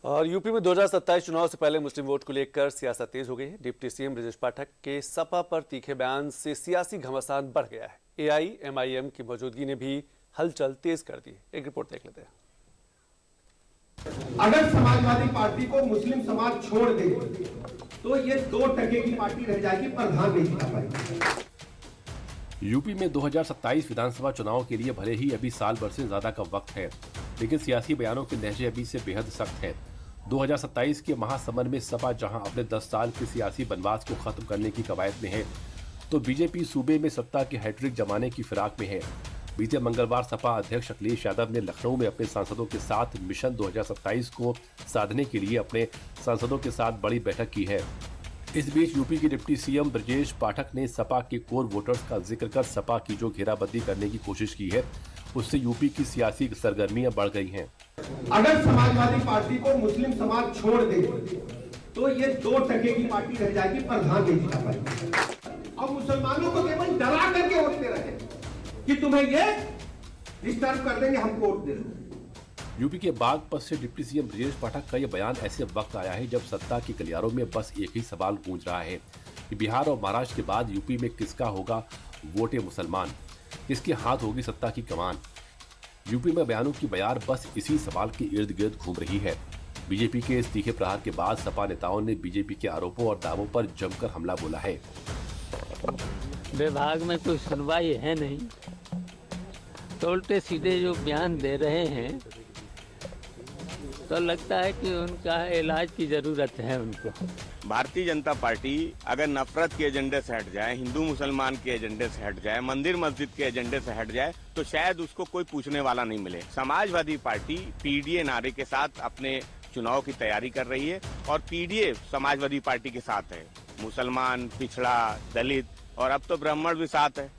और यूपी में 2027 चुनाव से पहले मुस्लिम वोट को लेकर सियासत तेज हो गई है। डिप्टी सीएम ब्रजेश पाठक के सपा पर तीखे बयान से सियासी घमासान बढ़ गया है। एआईएमआईएम की मौजूदगी ने भी हलचल तेज कर दी। एक रिपोर्ट देख लेते हैं। अगर समाजवादी पार्टी को मुस्लिम समाज छोड़ दे तो ये 2% की पार्टी रह जाएगी, प्रधान नहीं जिता पाएगी। यूपी में 2027 विधानसभा चुनाव के लिए भले ही अभी साल भर से ज्यादा का वक्त है, लेकिन सियासी बयानों के लहजे अभी से बेहद सख्त है। 2027 के महासमर में सपा जहां अपने 10 साल के सियासी वनवास को खत्म करने की कवायद में है, तो बीजेपी सूबे में सत्ता की हैट्रिक जमाने की फिराक में है। बीते मंगलवार सपा अध्यक्ष अखिलेश यादव ने लखनऊ में अपने सांसदों के साथ मिशन 2027 को साधने के लिए अपने सांसदों के साथ बड़ी बैठक की है। इस बीच यूपी के डिप्टी सीएम ब्रजेश पाठक ने सपा के कोर वोटर्स का जिक्र कर सपा की जो घेराबंदी करने की कोशिश की है, उससे यूपी की सियासी सरगर्मियां बढ़ गई हैं। अगर समाजवादी पार्टी को मुस्लिम समाज छोड़ दे तो ये 2% की पार्टी रह जाएगी, प्रधान नहीं जिता पाएगी। और मुसलमानों को केवल डरा करके वोट दे रहे कि तुम्हें ये डिस्टर्ब कर देंगे, हम वोट दे देंगे। यूपी के बागपत से डिप्टी सीएम ब्रजेश पाठक का यह बयान ऐसे वक्त आया है जब सत्ता के गलियारों में बस एक ही सवाल गूंज रहा है कि बिहार और महाराष्ट्र के बाद यूपी में किसका होगा वोटे मुसलमान, किसके हाथ होगी सत्ता की कमान। यूपी में बयानों की बयार बस इसी सवाल के इर्द गिर्द घूम रही है। बीजेपी के इस तीखे प्रहार के बाद सपा नेताओं ने बीजेपी के आरोपों और दावों पर जमकर हमला बोला है। विभाग में कोई सुनवाई है नहीं, तो उल्टे सीधे जो बयान दे रहे हैं तो लगता है कि उनका इलाज की जरूरत है उनको। भारतीय जनता पार्टी अगर नफरत के एजेंडे से हट जाए, हिंदू मुसलमान के एजेंडे से हट जाए, मंदिर मस्जिद के एजेंडे से हट जाए, तो शायद उसको कोई पूछने वाला नहीं मिले। समाजवादी पार्टी पीडीए नारे के साथ अपने चुनाव की तैयारी कर रही है और पीडीए समाजवादी पार्टी के साथ है। मुसलमान, पिछड़ा, दलित और अब तो ब्राह्मण भी साथ है।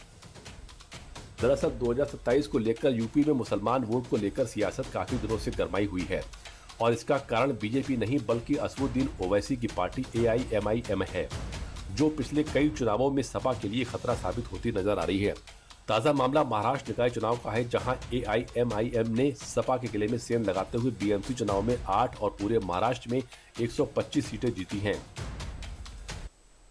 दरअसल 2027 को लेकर यूपी में मुसलमान वोट को लेकर सियासत काफी दिनों से गरमाई हुई है और इसका कारण बीजेपी नहीं बल्कि असदुद्दीन ओवैसी की पार्टी एआईएमआईएम है, जो पिछले कई चुनावों में सपा के लिए खतरा साबित होती नजर आ रही है। ताजा मामला महाराष्ट्र निकाय चुनाव का है, जहां एआईएमआईएम ने सपा के गले में सेंध लगाते हुए बीएमसी चुनाव में 8 और पूरे महाराष्ट्र में 125 सीटें जीती हैं।